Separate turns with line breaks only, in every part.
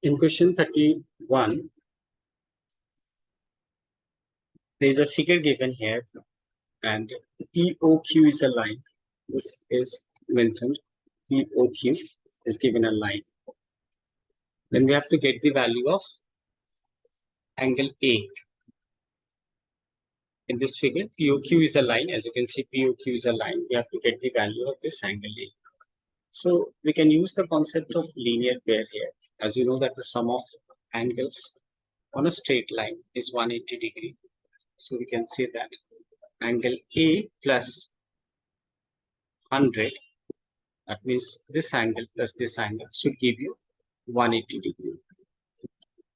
In question 31, there is a figure given here, and POQ is a line. This is mentioned. POQ is given a line. Then we have to get the value of angle A. In this figure, POQ is a line. As you can see, POQ is a line. We have to get the value of this angle A. So we can use the concept of linear pair here. As you know that the sum of angles on a straight line is 180 degree. So we can say that angle A plus 100, that means this angle plus this angle should give you 180 degree.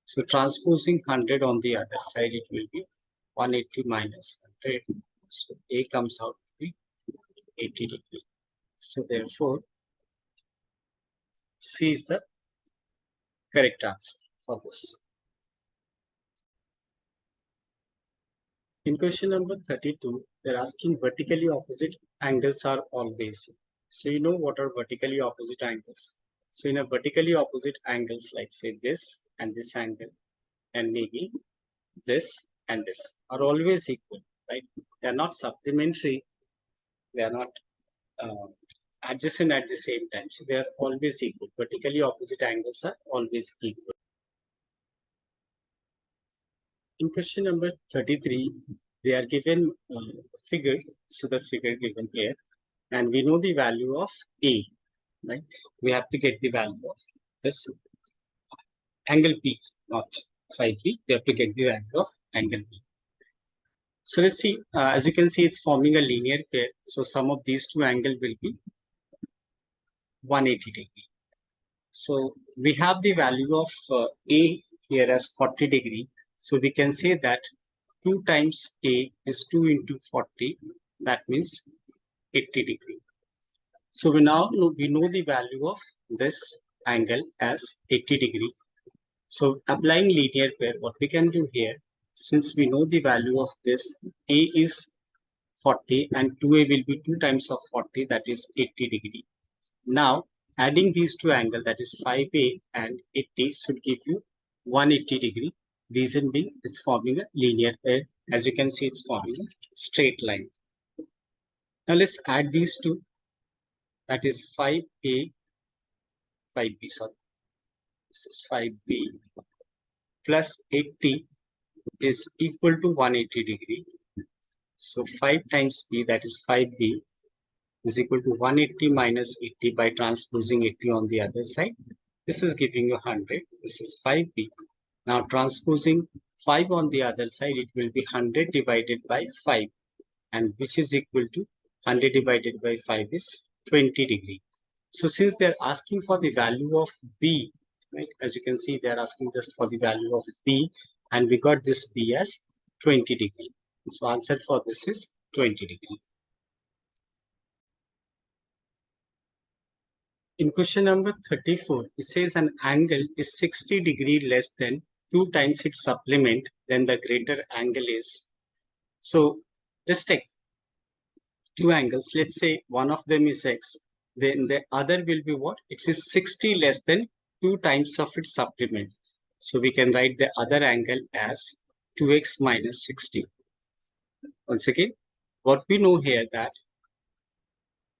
So transposing 100 on the other side, it will be 180 minus 100. So A comes out to be 80 degree. So therefore, C is the correct answer for this. In question number 32, they're asking vertically opposite angles are always. So you know what are vertically opposite angles. So in a vertically opposite angles, like say this and this angle, and maybe this and this are always equal, right? They are not supplementary. They are not adjacent at the same time. So they are always equal. Vertically opposite angles are always equal. In question number 33, they are given figure. So the figure given here, and we know the value of A, right? We have to get the value of this angle P, not phi P. We have to get the value of angle P. So let's see, as you can see, it's forming a linear pair. So sum of these two angles will be 180 degree. So we have the value of A here as 40 degree. So we can say that 2 times A is 2 into 40. That means 80 degree. So we know the value of this angle as 80 degree. So applying linear pair, what we can do here, since we know the value of this, A is 40 and 2A will be 2 times of 40, that is 80 degree. Now adding these two angles, that is 5A and 80, should give you 180 degree. Reason being, it's forming a linear pair. As you can see, it's forming a straight line. Now let's add these two. That is 5A, 5B, sorry. This is 5B plus 80 is equal to 180 degree. So 5 times B, that is 5B, is equal to 180 minus 80 by transposing 80 on the other side. This is giving you 100. This is 5B. Now transposing 5 on the other side, it will be 100 divided by 5, and which is equal to 100 divided by 5 is 20 degree. So since they're asking for the value of B, right, as you can see, they're asking just for the value of B, and we got this B as 20 degree. So answer for this is 20 degree. In question number 34, it says an angle is 60 degree less than 2 times its supplement, then the greater angle is. So let's take two angles. Let's say one of them is X, then the other will be what? It is 60 less than 2 times of its supplement. So we can write the other angle as 2x minus 60. Once again, what we know here that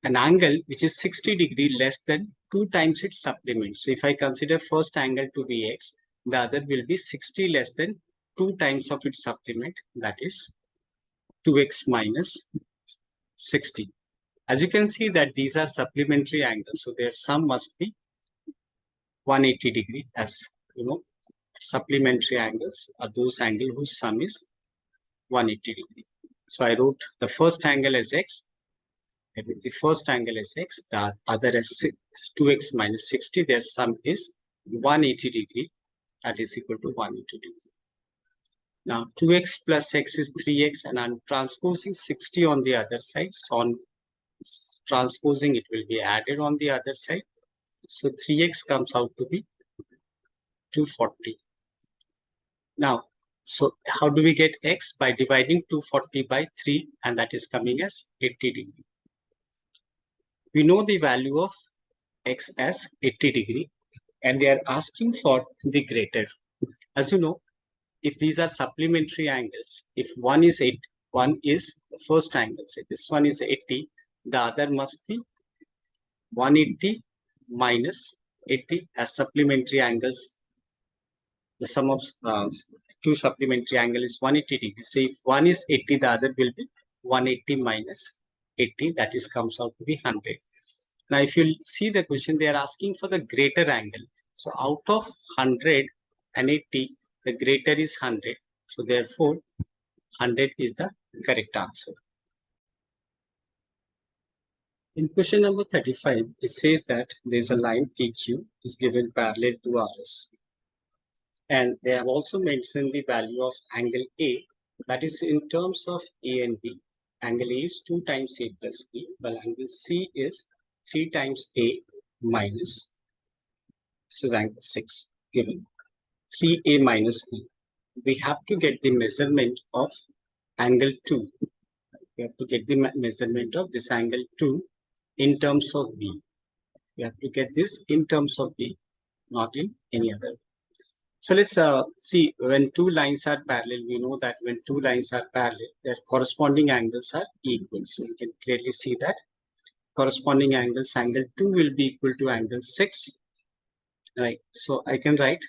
an angle which is 60 degree less than 2 times its supplement. So if I consider first angle to be X, the other will be 60 less than 2 times of its supplement, that is 2x minus 60. As you can see that these are supplementary angles, so their sum must be 180 degree. As you know, supplementary angles are those angles whose sum is 180 degree. So I wrote the first angle as X, the first angle is X, the other is 2x minus 60, their sum is 180 degree, that is equal to 180 degree. Now 2x plus x is 3x, and I'm transposing 60 on the other side. So on transposing, it will be added on the other side. So 3x comes out to be 240. Now, so how do we get x? By dividing 240 by 3, and that is coming as 80 degree. We know the value of x as 80 degree. and they are asking for the greater. As you know, if these are supplementary angles, if one is 8, one is the first angle, say this one is 80, the other must be 180 minus 80 as supplementary angles. The sum of two supplementary angle is 180 degrees. So if one is 80, the other will be 180 minus 80, that is comes out to be 100. Now if you see the question, they are asking for the greater angle. So out of 100 and 80, the greater is 100. So therefore 100 is the correct answer. In question number 35, it says that there is a line PQ is given parallel to RS. And they have also mentioned the value of angle A, that is in terms of A and B. Angle A is 2 times A plus B, while angle C is 3 times A minus, this is angle 6, given 3A minus B. We have to get the measurement of angle 2. We have to get the measurement of this angle 2 in terms of B. We have to get this in terms of B, not in any other. So let's see, when two lines are parallel, we know that when two lines are parallel, their corresponding angles are equal. So you can clearly see that corresponding angles, angle 2 will be equal to angle 6. Right. So I can write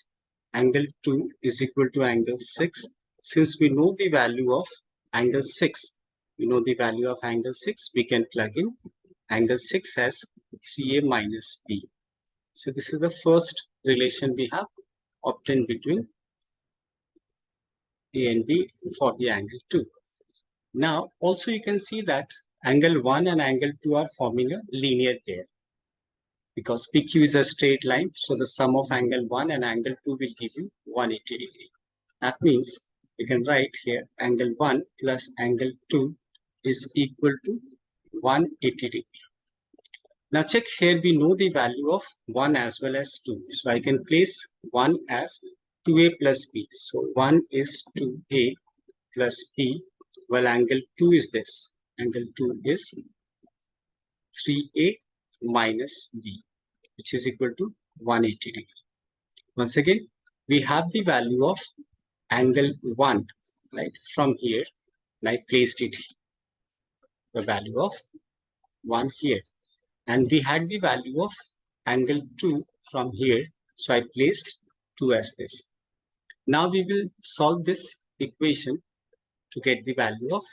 angle 2 is equal to angle 6. Since we know the value of angle 6, we know the value of angle 6, we can plug in angle 6 as 3A minus B. So this is the first relation we have obtained between A and B for the angle 2. Now also you can see that angle 1 and angle 2 are forming a linear pair, because PQ is a straight line, so the sum of angle 1 and angle 2 will give you 180 degree. That means you can write here angle 1 plus angle 2 is equal to 180 degree. Now check here, we know the value of 1 as well as 2. So I can place 1 as 2A plus B. So 1 is 2A plus B, while angle 2 is this. Angle 2 is 3A minus B, which is equal to 180 degree. Once again, we have the value of angle 1, right, from here, and I placed it here, the value of 1 here. And we had the value of angle 2 from here, so I placed 2 as this. Now we will solve this equation to get the value of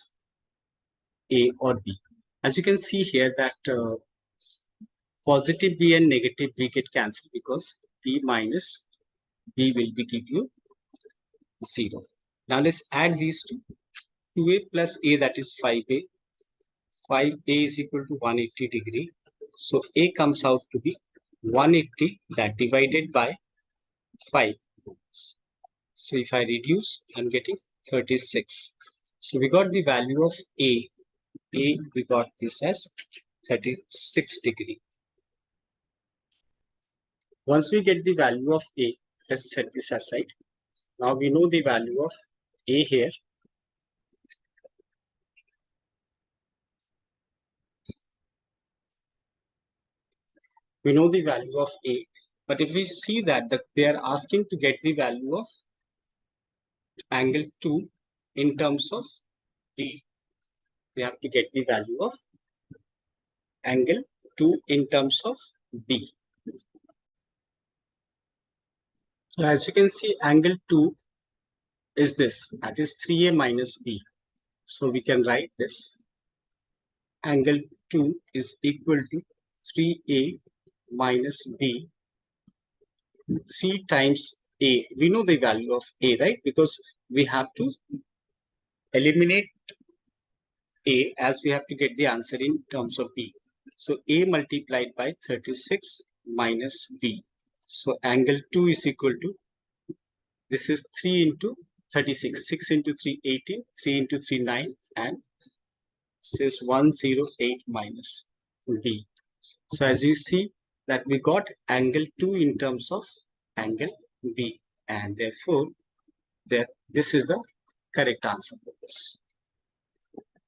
A or B. As you can see here that positive B and negative B get cancelled, because B minus B will be give you 0. Now let's add these two. 2A plus A, that is 5A. 5A is equal to 180 degree. So A comes out to be 180, that divided by 5. So if I reduce, I'm getting 36. So we got the value of A. A, we got this as 36 degree. Once we get the value of A, let's set this aside. Now we know the value of A here. We know the value of A, but if we see that they are asking to get the value of angle 2 in terms of B, we have to get the value of angle 2 in terms of B. So as you can see, angle 2 is this, that is 3A minus B. So we can write this. Angle 2 is equal to 3A minus B. 3 times A. We know the value of A, right? Because we have to eliminate A as we have to get the answer in terms of B. So A multiplied by 36 minus B. So angle 2 is equal to, this is 3 into 36. 6 into 3, 18. 3 into 3, 9. And this is 108 minus B. So as you see that we got angle 2 in terms of angle B. And therefore, this is the correct answer for this.